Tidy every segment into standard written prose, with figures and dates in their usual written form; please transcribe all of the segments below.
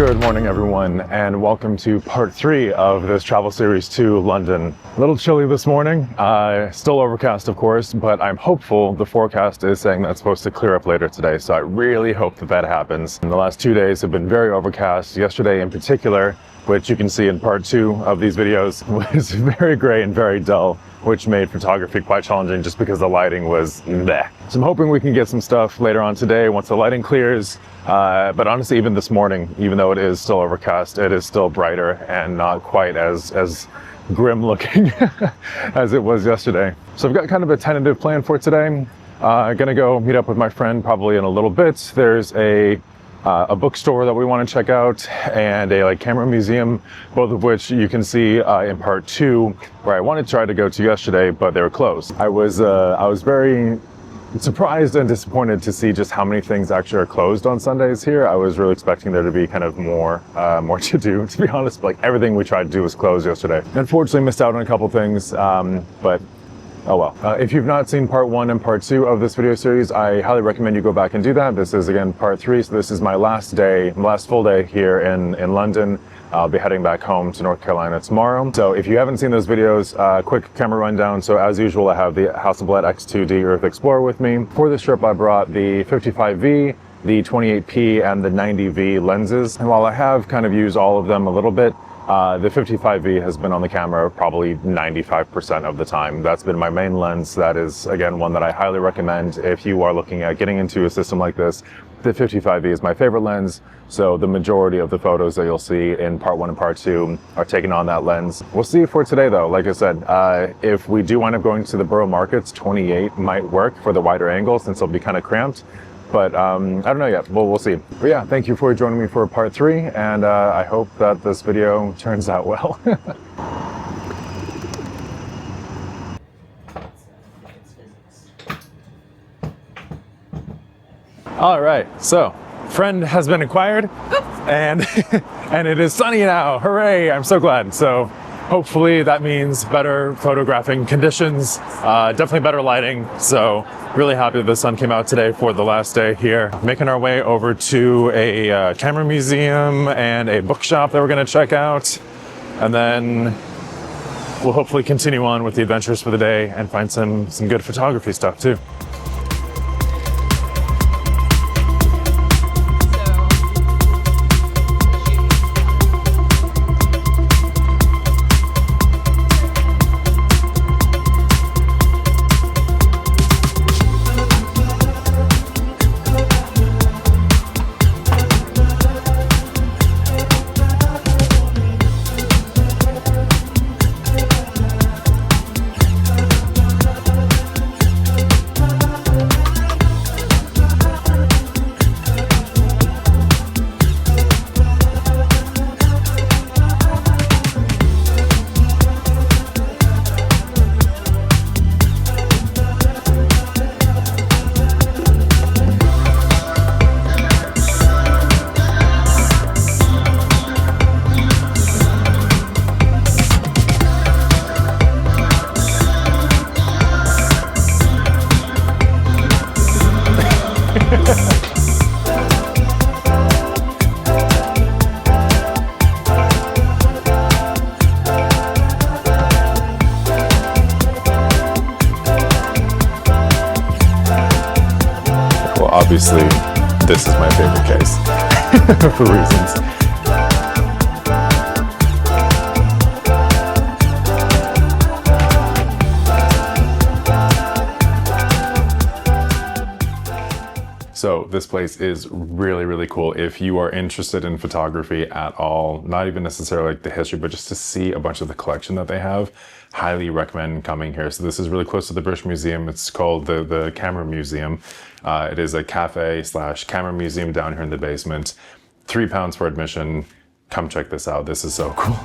Good morning, everyone, and welcome to part 3 of this travel series to London. A little chilly this morning, still overcast of course, but I'm hopeful. The forecast is saying that's supposed to clear up later today, so I really hope that that happens. And the last 2 days have been very overcast. Yesterday in particular, which you can see in part 2 of these videos, was very gray and very dull, which made photography quite challenging just because the lighting was bleh. So I'm hoping we can get some stuff later on today once the lighting clears. But honestly, even this morning, even though it is still overcast, it is still brighter and not quite as grim looking as it was yesterday. So I've got kind of a tentative plan for today. Gonna go meet up with my friend probably in a little bit. There's a bookstore that we want to check out and a camera museum, both of which you can see in part 2, where I wanted to try to go to yesterday, but they were closed. I was very surprised and disappointed to see just how many things actually are closed on Sundays here. I was really expecting there to be kind of more to do, to be honest. Like everything we tried to do was closed yesterday. Unfortunately, missed out on a couple things, but oh well. If you've not seen part 1 and part 2 of this video series, I highly recommend you go back and do that. This is again part 3, so this is my last full day here in London. I'll be heading back home to North Carolina tomorrow. So if you haven't seen those videos, quick camera rundown. So as usual, I have the Hasselblad X2D Earth Explorer with me. For this trip, I brought the 55V, the 28P, and the 90V lenses. And while I have kind of used all of them a little bit, the 55V has been on the camera probably 95% of the time. That's been my main lens. That is, again, one that I highly recommend if you are looking at getting into a system like this. The 55V is my favorite lens, so the majority of the photos that you'll see in part 1 and part 2 are taken on that lens. We'll see for today though. Like I said, if we do wind up going to the borough markets, 28 might work for the wider angle since it'll be kind of cramped. But I don't know yet. We'll see. But yeah, thank you for joining me for part 3, and I hope that this video turns out well. All right, so friend has been acquired, and and it is sunny now. Hooray! I'm so glad. So hopefully that means better photographing conditions, definitely better lighting. So really happy that the sun came out today for the last day here. Making our way over to a camera museum and a bookshop that we're going to check out, and then we'll hopefully continue on with the adventures for the day and find some good photography stuff too. Obviously, this is my favorite case for reasons. So this place is really cool. If you are interested in photography at all, not even necessarily like the history, but just to see a bunch of the collection that they have, highly recommend coming here. So this is really close to the British Museum. It's called the Camera Museum. It is a cafe/camera museum down here in the basement. £3 for admission. Come check this out. This is so cool.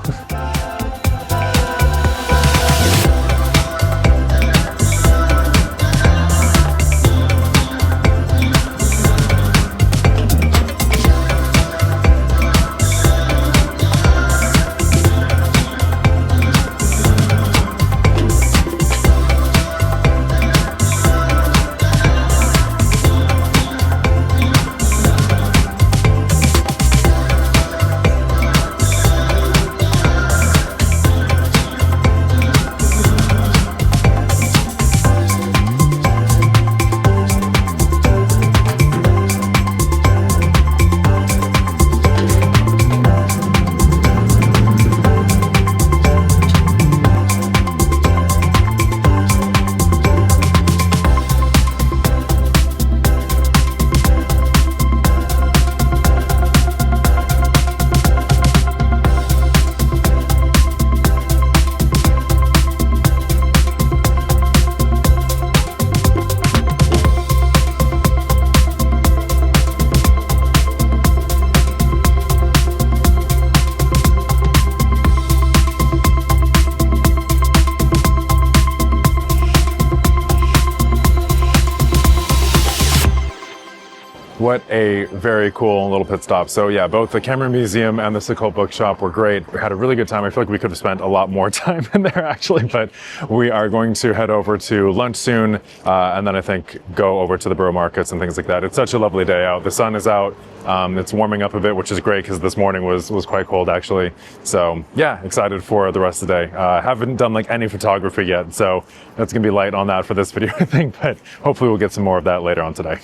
What a very cool little pit stop. So yeah, both the Camera Museum and the Occult Bookshop were great. We had a really good time. I feel like we could have spent a lot more time in there actually, but we are going to head over to lunch soon, and then I think go over to the borough markets and things like that. It's such a lovely day out. The sun is out. It's warming up a bit, which is great because this morning was quite cold actually. So yeah, excited for the rest of the day. Haven't done like any photography yet, so that's gonna be light on that for this video, I think, but hopefully we'll get some more of that later on today.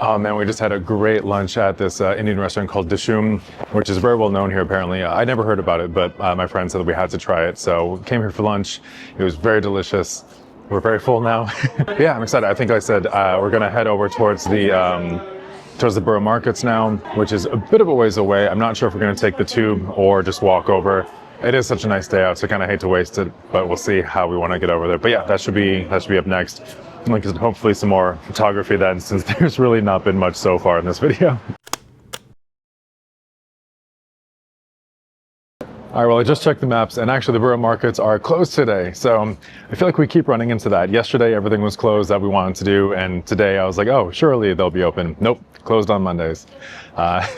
Oh man, we just had a great lunch at this Indian restaurant called Dishum, which is very well known here apparently. I never heard about it, but my friend said that we had to try it. So came here for lunch. It was very delicious. We're very full now. Yeah, I'm excited. I think I said we're gonna head over towards the borough markets now, which is a bit of a ways away. I'm not sure if we're gonna take the tube or just walk over. It is such a nice day out, so I kind of hate to waste it, but we'll see how we want to get over there. But yeah, that should be up next. And hopefully some more photography then, since there's really not been much so far in this video. All right, well, I just checked the maps, and actually the borough markets are closed today. So I feel like we keep running into that. Yesterday, everything was closed that we wanted to do, and today I was like, oh, surely they'll be open. Nope, closed on Mondays.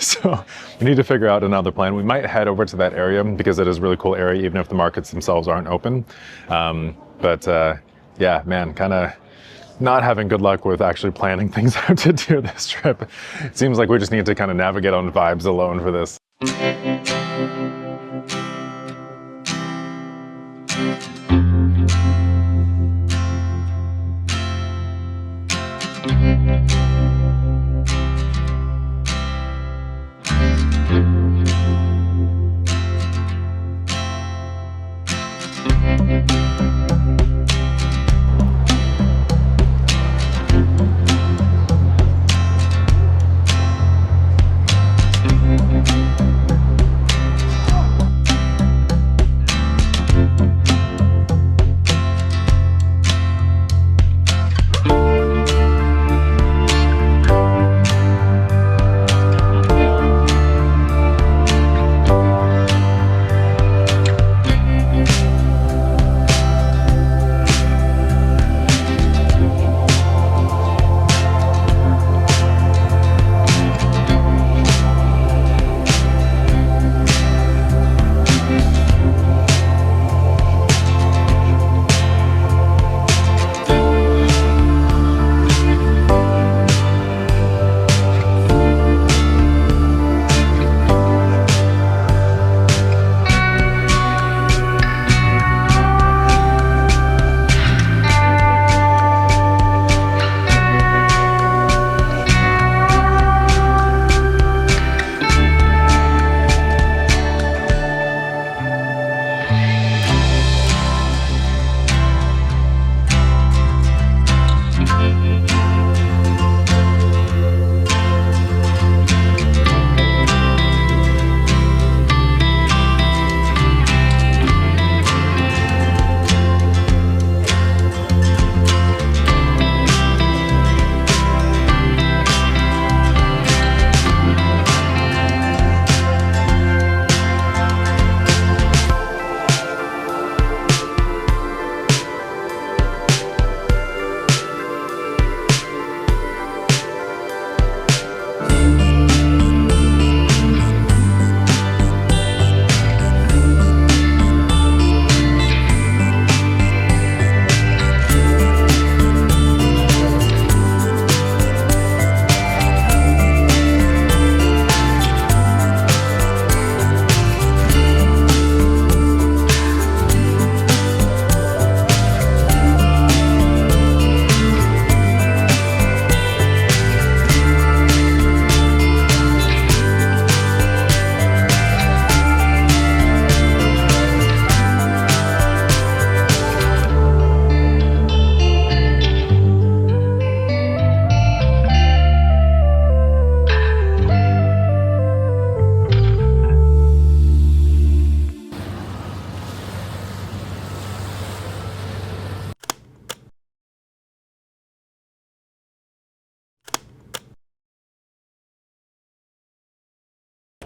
So we need to figure out another plan. We might head over to that area because it is a really cool area, even if the markets themselves aren't open. Yeah, man, kind of not having good luck with actually planning things out to do this trip. It seems like we just need to kind of navigate on vibes alone for this.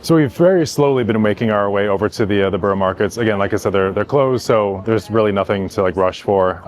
So we've very slowly been making our way over to the borough markets. Again, like I said, they're closed, so there's really nothing to like rush for.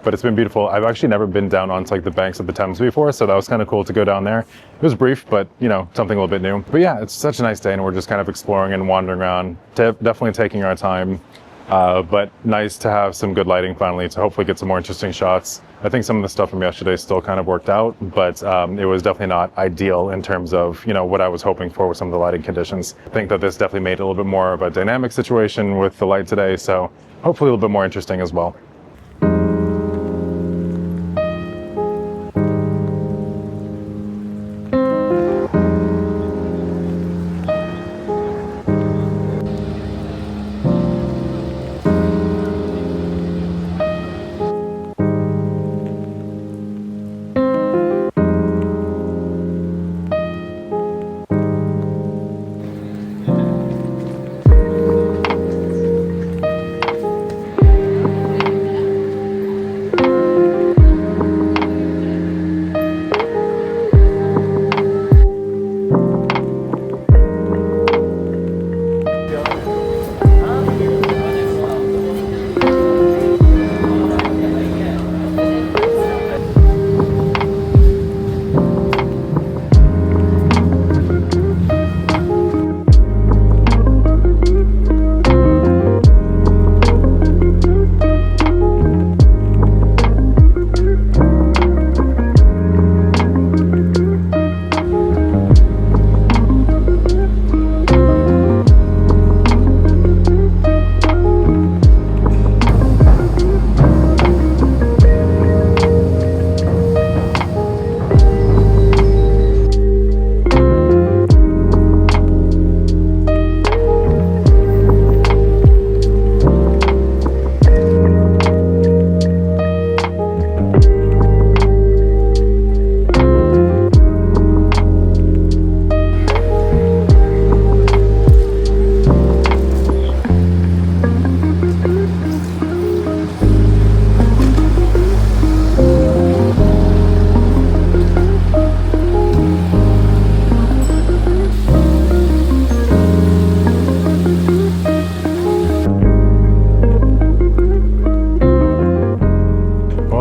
But it's been beautiful. I've actually never been down onto like the banks of the Thames before, so that was kind of cool to go down there. It was brief, but you know, something a little bit new. But yeah, it's such a nice day, and we're just kind of exploring and wandering around. Definitely taking our time. But nice to have some good lighting finally to hopefully get some more interesting shots. I think some of the stuff from yesterday still kind of worked out, but it was definitely not ideal in terms of, you know, what I was hoping for with some of the lighting conditions. I think that this definitely made it a little bit more of a dynamic situation with the light today, so hopefully a little bit more interesting as well.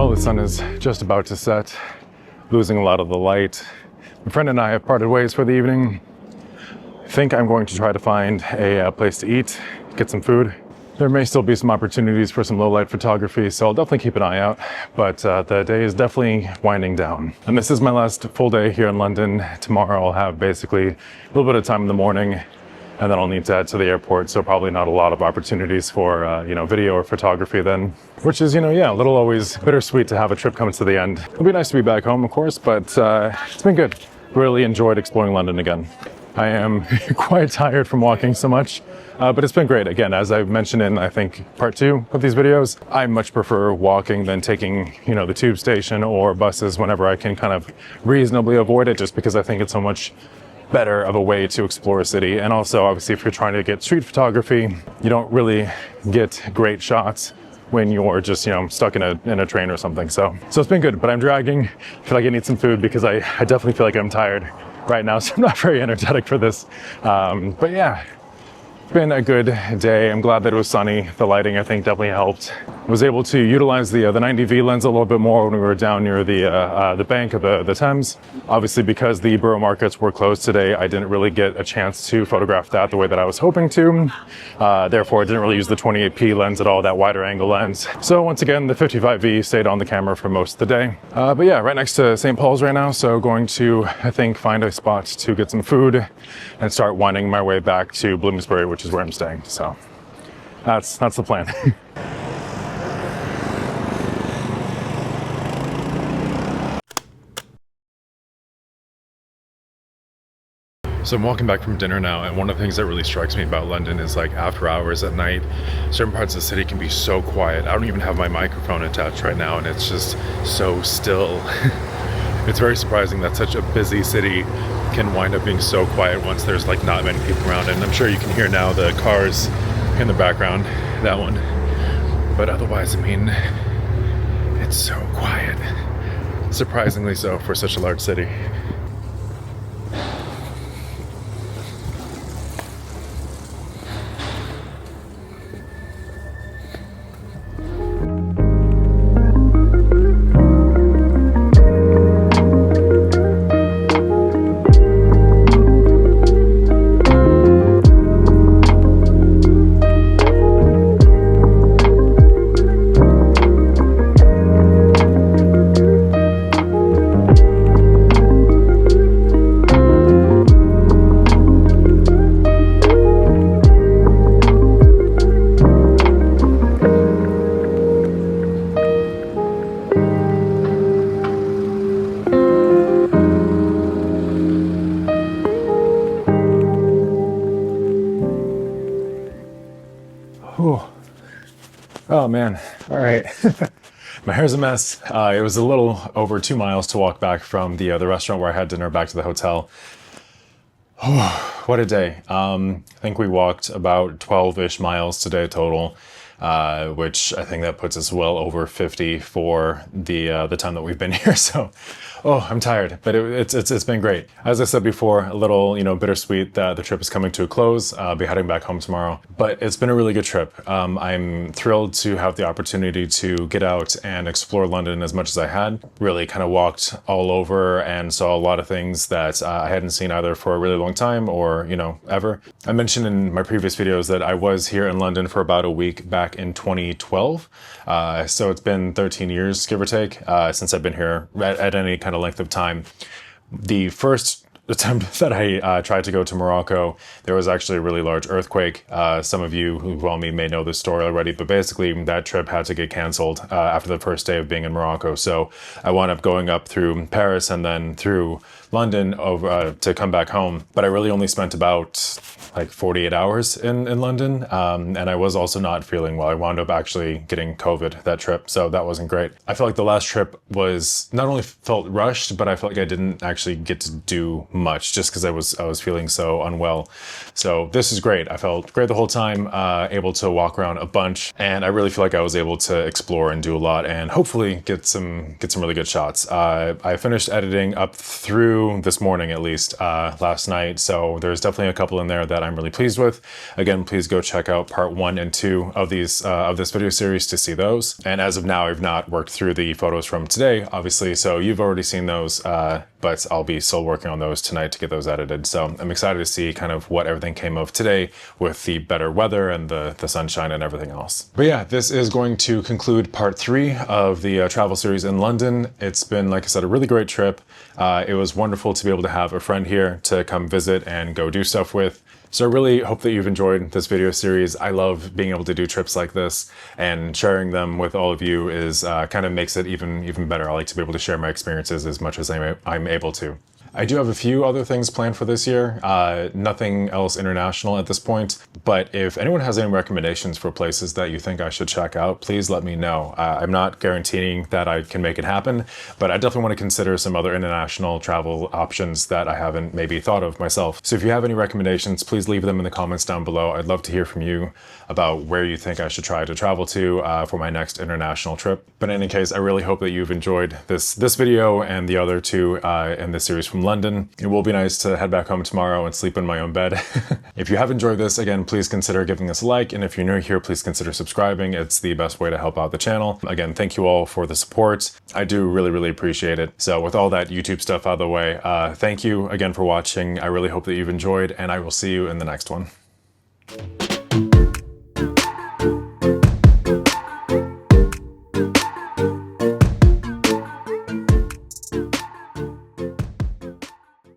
The sun is just about to set, losing a lot of the light. My friend and I have parted ways for the evening. I think I'm going to try to find a place to eat, get some food. There may still be some opportunities for some low light photography, so I'll definitely keep an eye out, but the day is definitely winding down. And this is my last full day here in London. Tomorrow I'll have basically a little bit of time in the morning, and then I'll need to head to the airport, so probably not a lot of opportunities for, video or photography then. Which is, yeah, a little always bittersweet to have a trip come to the end. It'll be nice to be back home, of course, but it's been good. Really enjoyed exploring London again. I am quite tired from walking so much, but it's been great. Again, as I've mentioned in, I think, part 2 of these videos, I much prefer walking than taking, the tube station or buses whenever I can kind of reasonably avoid it, just because I think it's so much better of a way to explore a city. And also, obviously, if you're trying to get street photography, you don't really get great shots when you're just, stuck in a train or something. So it's been good, but I'm dragging. I feel like I need some food because I definitely feel like I'm tired right now, so I'm not very energetic for this. But yeah, it's been a good day. I'm glad that it was sunny. The lighting, I think, definitely helped. I was able to utilize the 90V lens a little bit more when we were down near the bank of the Thames. Obviously, because the borough markets were closed today, I didn't really get a chance to photograph that the way that I was hoping to. Therefore, I didn't really use the 28P lens at all, that wider angle lens. So once again, the 55V stayed on the camera for most of the day. But yeah, right next to St. Paul's right now. So going to, I think, find a spot to get some food and start winding my way back to Bloomsbury, which is where I'm staying. So that's the plan. So I'm walking back from dinner now, and one of the things that really strikes me about London is like after hours at night, certain parts of the city can be so quiet. I don't even have my microphone attached right now, and it's just so still. It's very surprising that such a busy city can wind up being so quiet once there's like not many people around. And I'm sure you can hear now the cars in the background, that one. But otherwise, I mean, it's so quiet. Surprisingly so for such a large city. Whew. Oh man, all right. My hair's a mess. It was a little over 2 miles to walk back from the restaurant where I had dinner back to the hotel. What a day. I think we walked about 12-ish miles today total, which I think that puts us well over 50 for the time that we've been here. So, oh, I'm tired, but it's been great. As I said before, a little, bittersweet that the trip is coming to a close. I'll be heading back home tomorrow, but it's been a really good trip. I'm thrilled to have the opportunity to get out and explore London as much as I had. Really kind of walked all over and saw a lot of things that I hadn't seen either for a really long time or, ever. I mentioned in my previous videos that I was here in London for about a week back in 2012. So it's been 13 years, give or take, since I've been here at any kind of length of time. The first attempt that I tried to go to Morocco, there was actually a really large earthquake. Some of you who follow me may know this story already, but basically that trip had to get canceled after the first day of being in Morocco. So I wound up going up through Paris and then through London over to come back home. But I really only spent about like 48 hours in London. And I was also not feeling well. I wound up actually getting COVID that trip. So that wasn't great. I felt like the last trip was not only felt rushed, but I felt like I didn't actually get to do much just because I was feeling so unwell. So this is great. I felt great the whole time, able to walk around a bunch. And I really feel like I was able to explore and do a lot and hopefully get some really good shots. I finished editing up through this morning, at least last night. So there's definitely a couple in there that I'm really pleased with. Again, please go check out part 1 and 2 of this video series to see those. And as of now, I've not worked through the photos from today, obviously. So you've already seen those, but I'll be still working on those tonight to get those edited. So I'm excited to see kind of what everything came of today with the better weather and the sunshine and everything else. But yeah, this is going to conclude part 3 of the travel series in London. It's been, like I said, a really great trip. It was wonderful to be able to have a friend here to come visit and go do stuff with. So I really hope that you've enjoyed this video series. I love being able to do trips like this, and sharing them with all of you is kind of makes it even better. I like to be able to share my experiences as much as I'm able to. I do have a few other things planned for this year, nothing else international at this point, but if anyone has any recommendations for places that you think I should check out, please let me know. I'm not guaranteeing that I can make it happen, but I definitely want to consider some other international travel options that I haven't maybe thought of myself. So if you have any recommendations, please leave them in the comments down below. I'd love to hear from you about where you think I should try to travel to for my next international trip. But in any case, I really hope that you've enjoyed this video and the other two in this series from London. It will be nice to head back home tomorrow and sleep in my own bed. If you have enjoyed this, again, please consider giving this a like. And if you're new here, please consider subscribing. It's the best way to help out the channel. Again, thank you all for the support. I do really appreciate it. So with all that YouTube stuff out of the way, thank you again for watching. I really hope that you've enjoyed, and I will see you in the next one.